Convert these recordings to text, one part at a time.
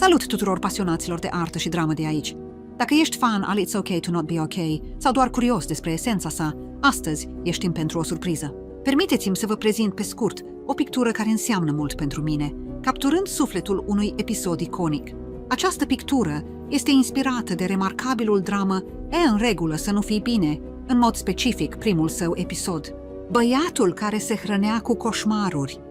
Salut tuturor pasionaților de artă și dramă de aici! Dacă ești fan al It's OK to Not Be OK sau doar curios despre esența sa, astăzi ești timp pentru o surpriză. Permiteți-mi să vă prezint pe scurt o pictură care înseamnă mult pentru mine, capturând sufletul unui episod iconic. Această pictură este inspirată de remarcabilul dramă E în regulă să nu fii bine, în mod specific primul său episod. Băiatul care se hrănea cu coșmaruri.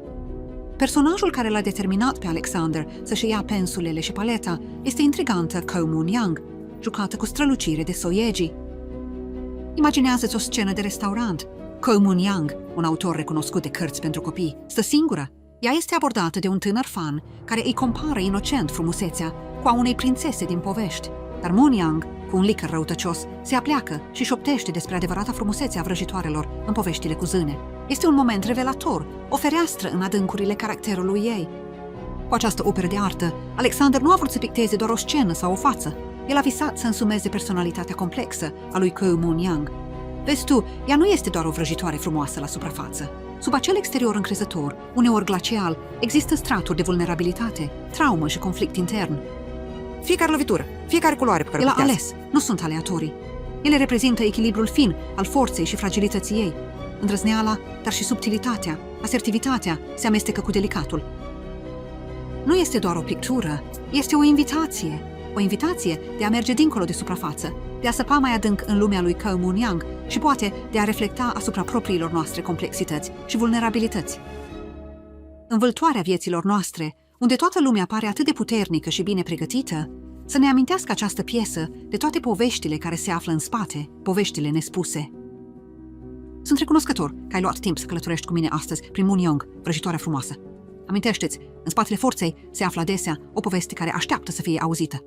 Personajul care l-a determinat pe Alexander să-și ia pensulele și paleta este intrigantă Ko Moon-young, jucată cu strălucire de Soyeji. Imaginează-ți o scenă de restaurant. Ko Moon-young, un autor recunoscut de cărți pentru copii, stă singură. Ea este abordată de un tânăr fan care îi compară inocent frumusețea cu a unei prințese din povești. Dar Moon-young, cu un licăr răutăcios, se apleacă și șoptește despre adevărata frumusețe a vrăjitoarelor în poveștile cu zâne. Este un moment revelator, o fereastră în adâncurile caracterului ei. Cu această operă de artă, Alexander nu a vrut să picteze doar o scenă sau o față. El a visat să însumeze personalitatea complexă a lui Ko Moon-young. Vezi tu, ea nu este doar o vrăjitoare frumoasă la suprafață. Sub acel exterior încrezător, uneori glacial, există straturi de vulnerabilitate, traumă și conflict intern. Fiecare lovitură, fiecare culoare pe care o pictează. El a ales, nu sunt aleatorii. Ele reprezintă echilibrul fin al forței și fragilității ei. Îndrăzneala, dar și subtilitatea, asertivitatea se amestecă cu delicatul. Nu este doar o pictură, este o invitație. O invitație de a merge dincolo de suprafață, de a săpa mai adânc în lumea lui Ko Moon-young și poate de a reflecta asupra propriilor noastre complexități și vulnerabilități. Învâltoarea vieților noastre, unde toată lumea pare atât de puternică și bine pregătită, să ne amintească această piesă de toate poveștile care se află în spate, poveștile nespuse. Sunt recunoscător că ai luat timp să călătorești cu mine astăzi prin Moon-young, vrăjitoarea frumoasă. Amintește-ți, în spatele forței se află adesea o poveste care așteaptă să fie auzită.